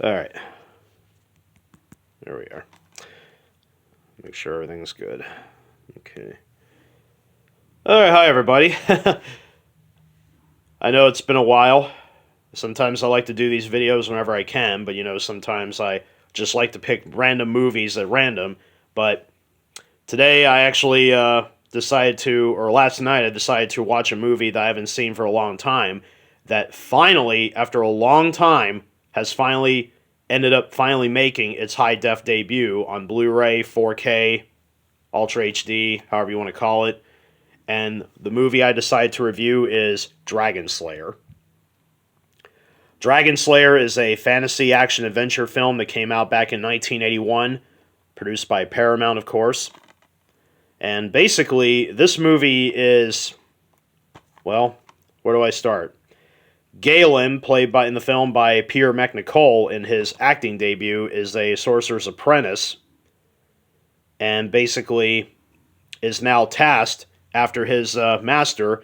All right. There we are. Make sure everything's good. Okay. All right, hi everybody. I know it's been a while. Sometimes I like to do these videos whenever I can, but sometimes I just like to pick random movies at random. But today I actually last night I decided to watch a movie that I haven't seen for a long time that finally, after a long time, has ended up making its high-def debut on Blu-ray, 4K, Ultra HD, however you want to call it. And the movie I decided to review is Dragonslayer. Dragonslayer is a fantasy action-adventure film that came out back in 1981, produced by Paramount, of course. And basically, this movie is, well, where do I start? Galen, played in the film by Peter McNicol in his acting debut, is a sorcerer's apprentice, and basically is now tasked after his master,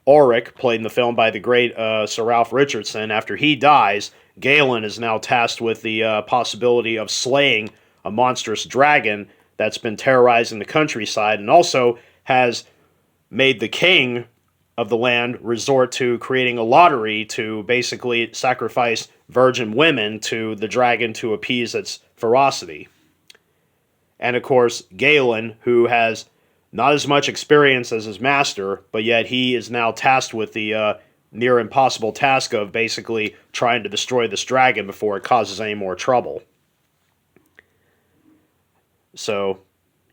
Ulrich, played in the film by the great Sir Ralph Richardson. After he dies, Galen is now tasked with the possibility of slaying a monstrous dragon that's been terrorizing the countryside, and also has made the king of the land resort to creating a lottery to basically sacrifice virgin women to the dragon to appease its ferocity. And of course, Galen, who has not as much experience as his master, but yet he is now tasked with the near impossible task of basically trying to destroy this dragon before it causes any more trouble. So,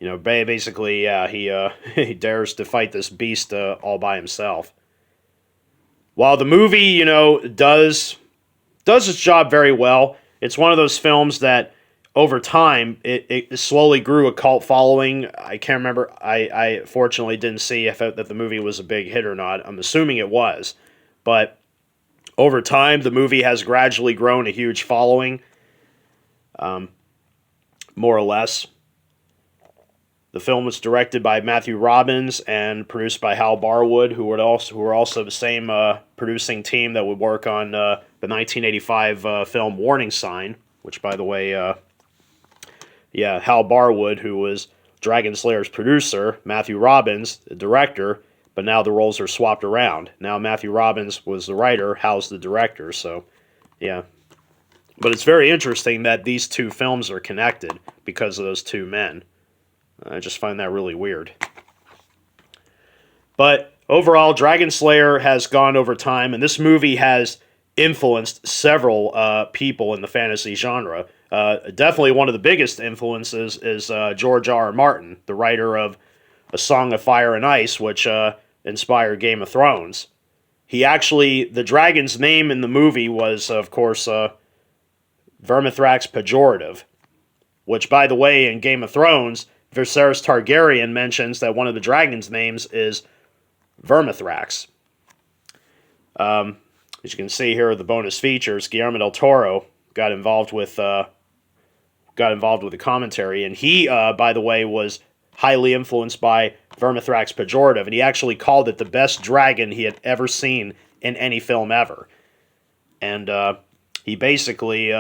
basically, yeah, he dares to fight this beast all by himself. While the movie, does its job very well, it's one of those films that over time it slowly grew a cult following. I can't remember. I fortunately didn't see if that the movie was a big hit or not. I'm assuming it was, but over time the movie has gradually grown a huge following, more or less. The film was directed by Matthew Robbins and produced by Hal Barwood, who were also the same producing team that would work on the 1985 film Warning Sign, which, by the way, Hal Barwood, who was Dragonslayer's producer, Matthew Robbins, the director, but now the roles are swapped around. Now Matthew Robbins was the writer, Hal's the director, so, yeah. But it's very interesting that these two films are connected because of those two men. I just find that really weird. But overall, Dragonslayer has gone over time, and this movie has influenced several people in the fantasy genre. Definitely one of the biggest influences is George R. R. Martin, the writer of A Song of Fire and Ice, which inspired Game of Thrones. The dragon's name in the movie was, of course, Vermithrax Pejorative, which, by the way, in Game of Thrones, Viserys Targaryen mentions that one of the dragon's names is Vermithrax. As you can see here, the bonus features, Guillermo del Toro got involved with the commentary, and he, by the way, was highly influenced by Vermithrax Pejorative, and he actually called it the best dragon he had ever seen in any film ever. And he basically.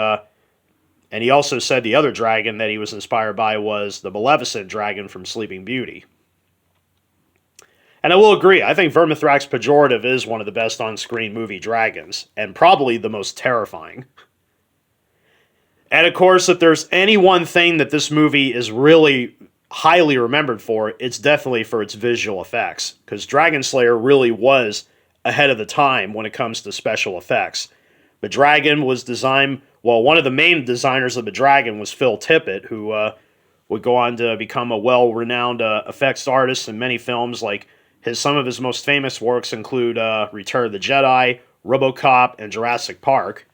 And he also said the other dragon that he was inspired by was the Maleficent dragon from Sleeping Beauty. And I will agree, I think Vermithrax Pejorative is one of the best on-screen movie dragons, and probably the most terrifying. And of course, if there's any one thing that this movie is really highly remembered for, it's definitely for its visual effects, because Dragonslayer really was ahead of the time when it comes to special effects. The dragon was designed... Well, one of the main designers of the dragon was Phil Tippett, who would go on to become a well-renowned effects artist in many films. Like some of his most famous works include Return of the Jedi, RoboCop, and Jurassic Park.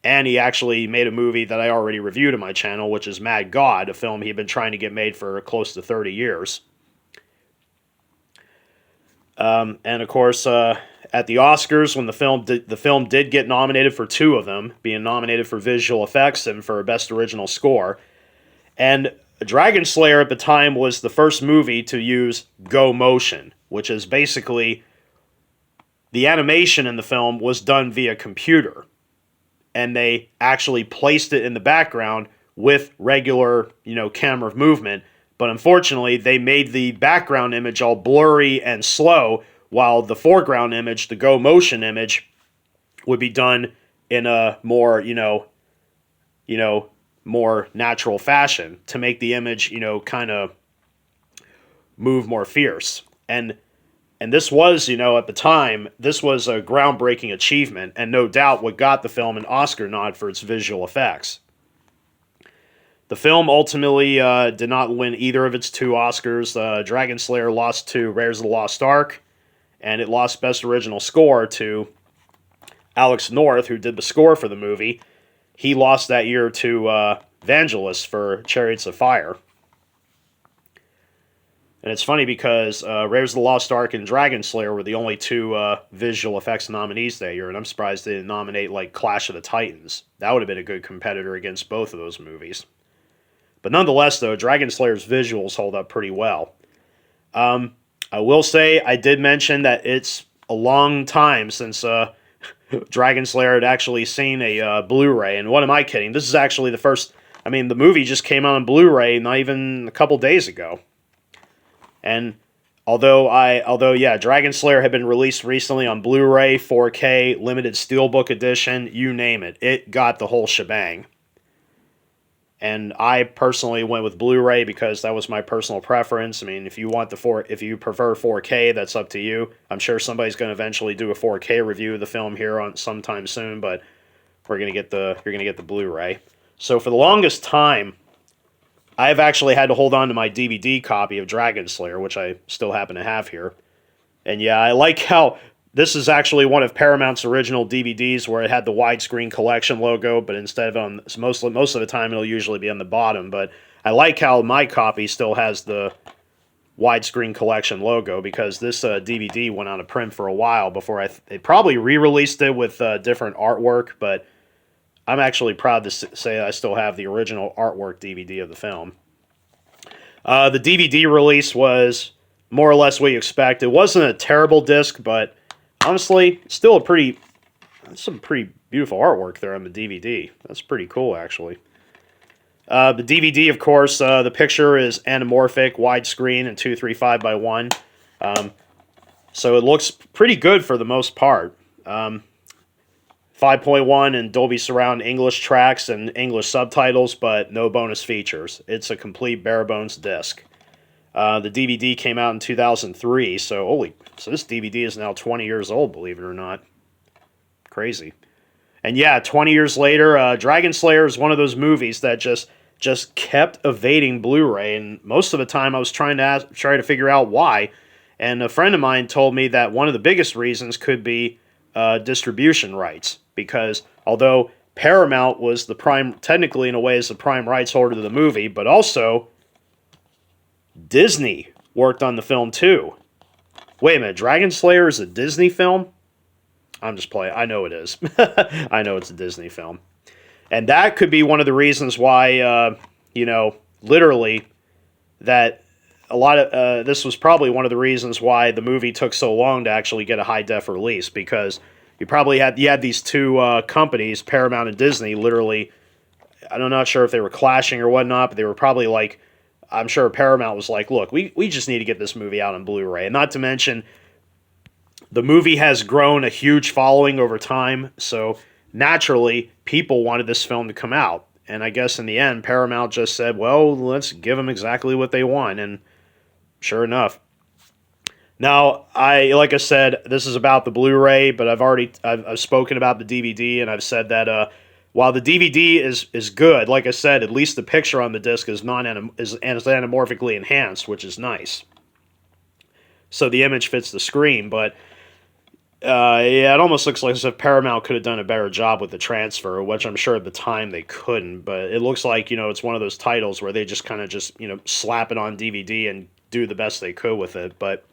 And he actually made a movie that I already reviewed on my channel, which is Mad God, a film he'd been trying to get made for close to 30 years. And of course, at the Oscars, when the film did get nominated for two of them, being nominated for visual effects and for Best Original Score. And Dragonslayer at the time was the first movie to use Go Motion, which is basically the animation in the film was done via computer. and they actually placed it in the background with regular, camera movement. But unfortunately, they made the background image all blurry and slow, while the foreground image, the go motion image, would be done in a more, more natural fashion to make the image, kind of move more fierce. And this was, at the time, this was a groundbreaking achievement, and no doubt what got the film an Oscar nod for its visual effects. The film ultimately did not win either of its 2 Oscars. Dragonslayer lost to Raiders of the Lost Ark, and it lost Best Original Score to Alex North, who did the score for the movie. He lost that year to Vangelis for Chariots of Fire. And it's funny because Raiders of the Lost Ark and Dragonslayer were the only 2 visual effects nominees that year, and I'm surprised they didn't nominate like Clash of the Titans. That would have been a good competitor against both of those movies. But nonetheless, though, Dragonslayer's visuals hold up pretty well. I will say I did mention that it's a long time since Dragonslayer had actually seen a Blu-ray, and what am I kidding? This is actually the first. I mean, the movie just came out on Blu-ray not even a couple days ago. And although Dragonslayer had been released recently on Blu-ray, 4K, limited steelbook edition, you name it, it got the whole shebang. And I personally went with Blu-ray because that was my personal preference. I mean, if you prefer 4K, that's up to you. I'm sure somebody's going to eventually do a 4K review of the film here on sometime soon, but you're going to get the Blu-ray. So for the longest time, I've actually had to hold on to my DVD copy of Dragonslayer, which I still happen to have here. And yeah, I like how this is actually one of Paramount's original DVDs where it had the widescreen collection logo, but instead of on most of the time it'll usually be on the bottom. But I like how my copy still has the widescreen collection logo because this DVD went out of print for a while before they probably re-released it with different artwork, but I'm actually proud to say I still have the original artwork DVD of the film. The DVD release was more or less what you expect. It wasn't a terrible disc, but honestly, still some pretty beautiful artwork there on the DVD. That's pretty cool, actually. The DVD, of course, the picture is anamorphic, widescreen, and 235 by 1. So it looks pretty good for the most part. 5.1 and Dolby Surround English tracks and English subtitles, but no bonus features. It's a complete bare bones disc. The DVD came out in 2003, so this DVD is now 20 years old, believe it or not. Crazy. And yeah, 20 years later, Dragonslayer is one of those movies that just kept evading Blu-ray, and most of the time I was trying to figure out why. And a friend of mine told me that one of the biggest reasons could be distribution rights, because although Paramount was technically in a way is the prime rights holder to the movie, but also Disney worked on the film too. Wait a minute, Dragonslayer is a Disney film? I'm just playing. I know it is. I know it's a Disney film. And that could be one of the reasons why, literally, that a lot of this was probably one of the reasons why the movie took so long to actually get a high-def release, because you had these 2 companies, Paramount and Disney, literally, I'm not sure if they were clashing or whatnot, but they were probably like, I'm sure Paramount was like, look, we just need to get this movie out on Blu-ray. And not to mention, the movie has grown a huge following over time, so naturally, people wanted this film to come out. And I guess in the end, Paramount just said, well, let's give them exactly what they want, and sure enough. Now, like I said, this is about the Blu-ray, but I've spoken about the DVD, and I've said that while the DVD is good, like I said, at least the picture on the disc is anamorphically enhanced, which is nice. So the image fits the screen, but it almost looks like as if Paramount could have done a better job with the transfer, which I'm sure at the time they couldn't, but it looks like, it's one of those titles where they just kind of slap it on DVD and do the best they could with it. But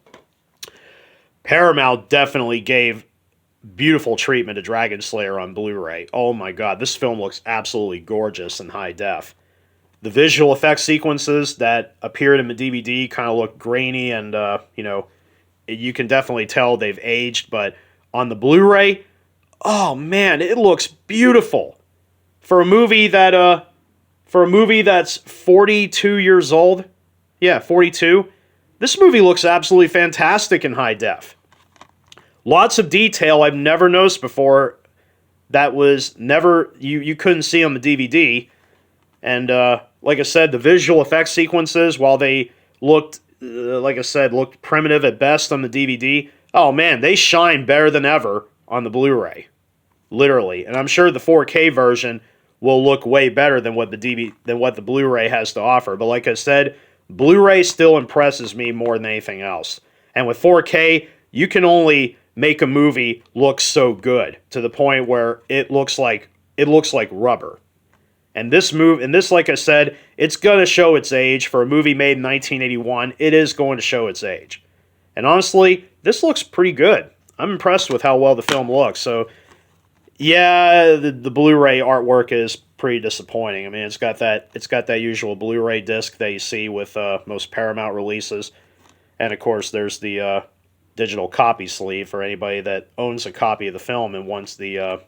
Paramount definitely gave beautiful treatment to Dragonslayer on Blu-ray. Oh my god, this film looks absolutely gorgeous in high def. The visual effects sequences that appeared in the DVD kind of look grainy and, you can definitely tell they've aged, but on the Blu-ray, Oh man, it looks beautiful for a movie that's 42 years old. Yeah, 42. This movie looks absolutely fantastic in high def. Lots of detail I've never noticed before that was never you couldn't see on the DVD. And like I said, the visual effects sequences, while they looked like I said, looked primitive at best on the DVD, oh man, they shine better than ever on the Blu-ray. Literally. And I'm sure the 4K version will look way better than what the Blu-ray has to offer. But like I said, Blu-ray still impresses me more than anything else. And with 4K, you can only make a movie look so good to the point where it looks like rubber. And this like I said, it's going to show its age. For a movie made in 1981, it is going to show its age. And honestly, this looks pretty good. I'm impressed with how well the film looks. So, yeah, the Blu-ray artwork is pretty disappointing. I mean, it's got that usual Blu-ray disc that you see with most Paramount releases. And, of course, there's the digital copy sleeve for anybody that owns a copy of the film and wants the,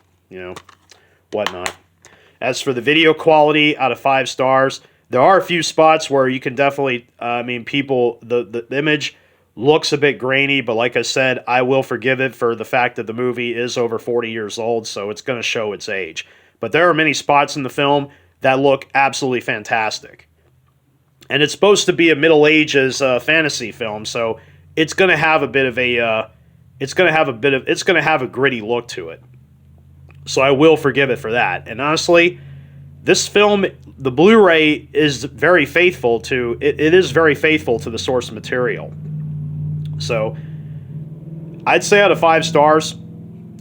whatnot. As for the video quality, out of 5 stars, there are a few spots where you can definitely, the image looks a bit grainy, but like I said, I will forgive it for the fact that the movie is over 40 years old, so it's going to show its age. But there are many spots in the film that look absolutely fantastic. And it's supposed to be a Middle Ages fantasy film, so it's going to have a bit of it's going to have a gritty look to it. So I will forgive it for that. And honestly, this film, the Blu-ray is very faithful to it is very faithful to the source material. So I'd say out of 5 stars,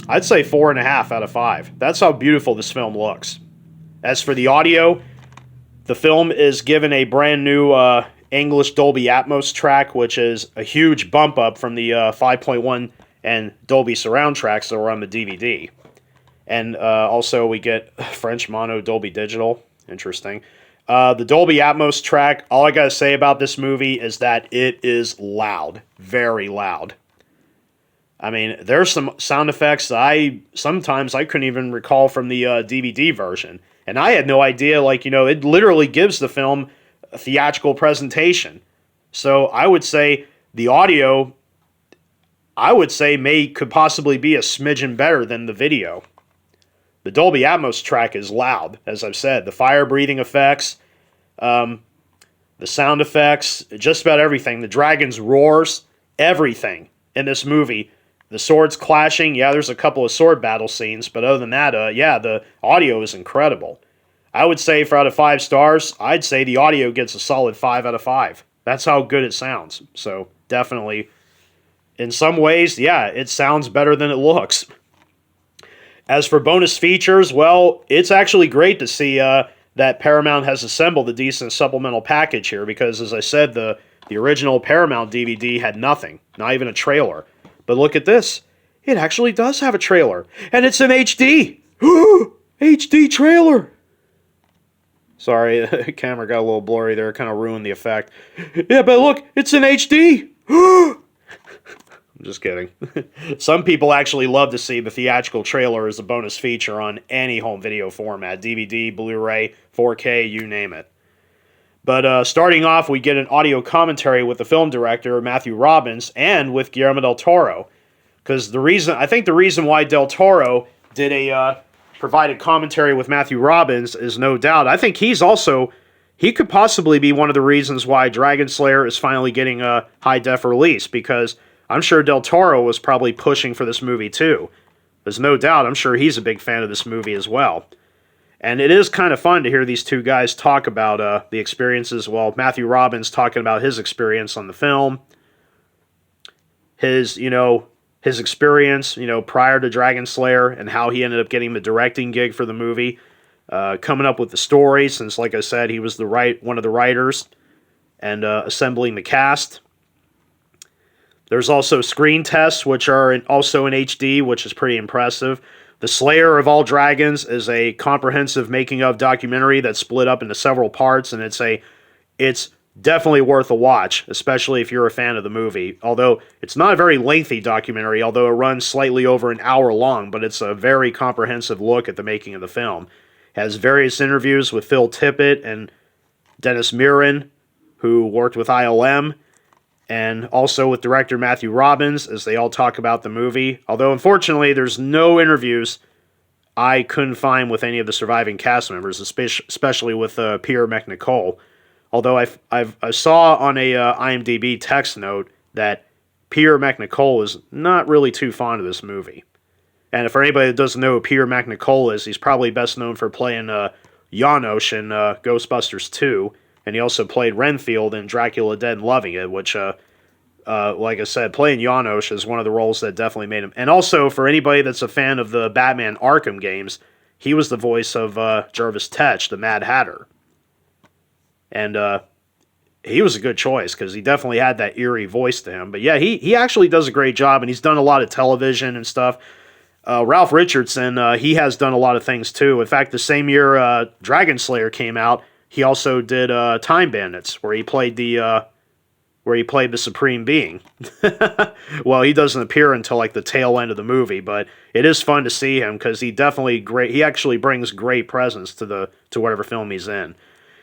I'd say 4.5 out of 5. That's how beautiful this film looks. As for the audio, the film is given a brand new English Dolby Atmos track, which is a huge bump up from the 5.1 and Dolby Surround tracks that were on the DVD. And also we get French Mono Dolby Digital. Interesting. The Dolby Atmos track, all I gotta say about this movie is that it is loud. Very loud. I mean, there's some sound effects that sometimes I couldn't even recall from the DVD version. And I had no idea, it literally gives the film a theatrical presentation. So I would say the audio, could possibly be a smidgen better than the video. The Dolby Atmos track is loud, as I've said. The fire-breathing effects, the sound effects, just about everything. The dragon's roars, everything in this movie. The swords clashing, yeah, there's a couple of sword battle scenes, but other than that, the audio is incredible. I would say for out of 5 stars, I'd say the audio gets a solid 5 out of 5. That's how good it sounds. So definitely, in some ways, yeah, it sounds better than it looks. As for bonus features, well, it's actually great to see that Paramount has assembled a decent supplemental package here because, as I said, the original Paramount DVD had nothing, not even a trailer. But look at this. It actually does have a trailer, and it's in HD. HD trailer. Sorry, the camera got a little blurry there, kind of ruined the effect. Yeah, but look, it's in HD. I'm just kidding. Some people actually love to see the theatrical trailer as a bonus feature on any home video format. DVD, Blu-ray, 4K, you name it. But starting off, we get an audio commentary with the film director, Matthew Robbins, and with Guillermo del Toro. Because I think the reason why del Toro provided commentary with Matthew Robbins is no doubt. I think he could possibly be one of the reasons why Dragonslayer is finally getting a high-def release, because I'm sure Del Toro was probably pushing for this movie too. There's no doubt, I'm sure he's a big fan of this movie as well. And it is kind of fun to hear these two guys talk about the experiences. Well, Matthew Robbins talking about his experience on the film, his experience, prior to Dragonslayer, and how he ended up getting the directing gig for the movie, coming up with the story, since, like I said, he was one of the writers, and assembling the cast. There's also screen tests, which are also in HD, which is pretty impressive. The Slayer of All Dragons is a comprehensive making-of documentary that's split up into several parts, and it's definitely worth a watch, especially if you're a fan of the movie. Although it's not a very lengthy documentary, although it runs slightly over an hour long, but it's a very comprehensive look at the making of the film. It has various interviews with Phil Tippett and Dennis Muren, who worked with ILM, and also with director Matthew Robbins, as they all talk about the movie. Although, unfortunately, there's no interviews I couldn't find with any of the surviving cast members, especially with Peter McNicol. Although I saw on a IMDb text note that Peter McNicol is not really too fond of this movie. And for anybody that doesn't know who Peter McNicol is, he's probably best known for playing Janosch in Ghostbusters 2, and he also played Renfield in Dracula Dead and Loving It, which, like I said, playing Janosch is one of the roles that definitely made him. And also, for anybody that's a fan of the Batman Arkham games, he was the voice of Jervis Tetch, the Mad Hatter. And he was a good choice, because he definitely had that eerie voice to him. But yeah, he actually does a great job, and he's done a lot of television and stuff. Ralph Richardson, he has done a lot of things too. In fact, the same year Dragonslayer came out, he also did Time Bandits, where he played the Supreme Being. Well, he doesn't appear until like the tail end of the movie, but it is fun to see him, because he actually brings great presence to whatever film he's in.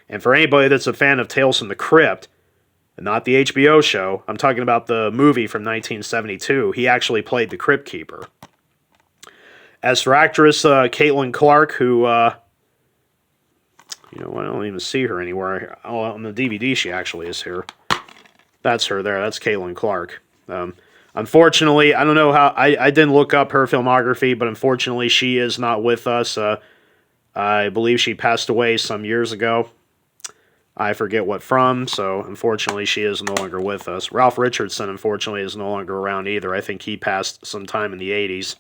And for anybody that's a fan of Tales from the Crypt, and not the HBO show, I'm talking about the movie from 1972, he actually played the Crypt Keeper. As for actress Caitlin Clark, who, I don't even see her anywhere. Oh, on the DVD she actually is here. That's her there. That's Caitlin Clark. Unfortunately, I don't know how... I didn't look up her filmography, but unfortunately she is not with us. I believe she passed away some years ago. I forget what from, so unfortunately she is no longer with us. Ralph Richardson, unfortunately, is no longer around either. I think he passed sometime in the 80s.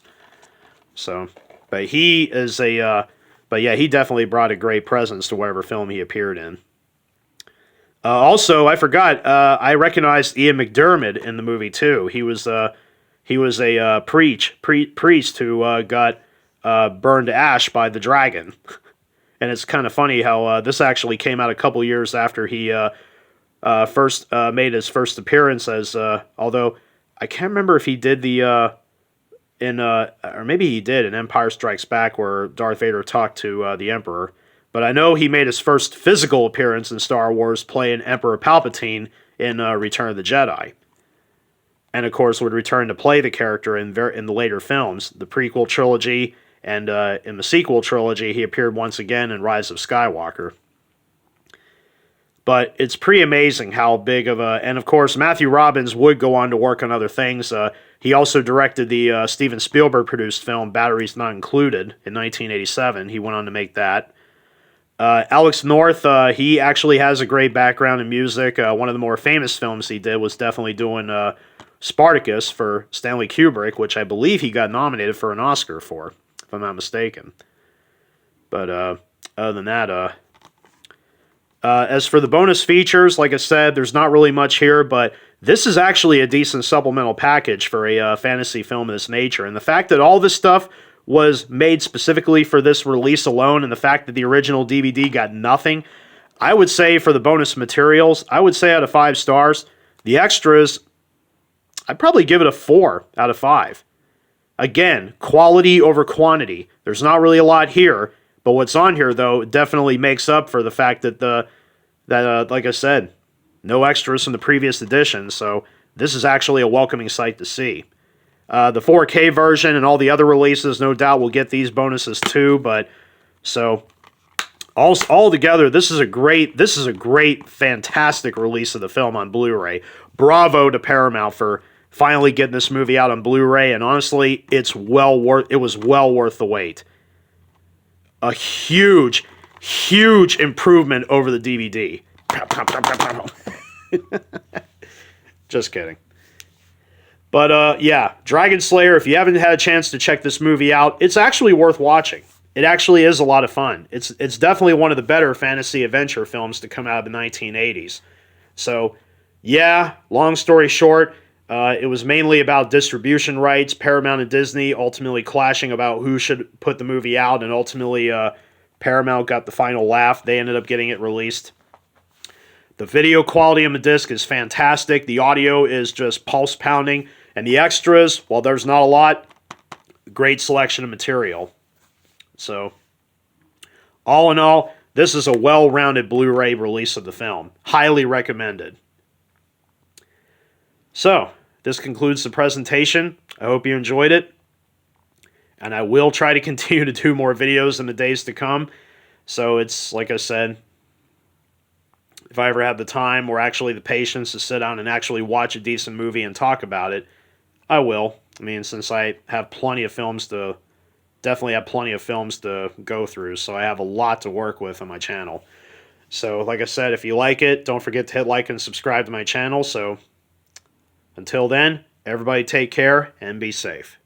So, but he is he definitely brought a great presence to whatever film he appeared in. Also, I forgot, I recognized Ian McDiarmid in the movie too. He was a priest who got burned to ash by the dragon. And it's kind of funny how this actually came out a couple years after he first made his first appearance as, although I can't remember if he did or maybe he did in Empire Strikes Back, where Darth Vader talked to the Emperor. But I know he made his first physical appearance in Star Wars playing Emperor Palpatine in Return of the Jedi. And of course would return to play the character in the later films, the prequel trilogy, and in the sequel trilogy he appeared once again in Rise of Skywalker. But it's pretty amazing how big of a... And of course Matthew Robbins would go on to work on other things. He also directed the Steven Spielberg-produced film Batteries Not Included in 1987. He went on to make that. Alex North, he actually has a great background in music. One of the more famous films he did was definitely doing Spartacus for Stanley Kubrick, which I believe he got nominated for an Oscar for, if I'm not mistaken. But other than that, as for the bonus features, like I said, there's not really much here, but this is actually a decent supplemental package for a fantasy film of this nature. And the fact that all this stuff was made specifically for this release alone, and the fact that the original DVD got nothing, I would say for the bonus materials, I would say out of 5 stars. The extras, I'd probably give it a 4 out of 5. Again, quality over quantity. There's not really a lot here, but what's on here, though, definitely makes up for the fact that like I said, no extras from the previous edition, so this is actually a welcoming sight to see. The 4K version and all the other releases, no doubt, will get these bonuses too. But so all together, this is a great, fantastic release of the film on Blu-ray. Bravo to Paramount for finally getting this movie out on Blu-ray, and honestly, it was well worth the wait. A huge improvement over the DVD. Just kidding. But yeah, Dragonslayer, if you haven't had a chance to check this movie out, it's actually worth watching. It actually is a lot of fun. It's definitely one of the better fantasy adventure films to come out of the 1980s. So, yeah, long story short, it was mainly about distribution rights, Paramount and Disney ultimately clashing about who should put the movie out, and ultimately Paramount got the final laugh. They ended up getting it released. The video quality on the disc is fantastic. The audio is just pulse pounding. And the extras, while there's not a lot, great selection of material. So, all in all, this is a well-rounded Blu-ray release of the film. Highly recommended. So, this concludes the presentation. I hope you enjoyed it. And I will try to continue to do more videos in the days to come. So it's, like I said, if I ever have the time or actually the patience to sit down and actually watch a decent movie and talk about it, I will. I mean, since I have plenty of films to, definitely have plenty of films to go through, so I have a lot to work with on my channel. So, like I said, if you like it, don't forget to hit like and subscribe to my channel. So, until then, everybody take care and be safe.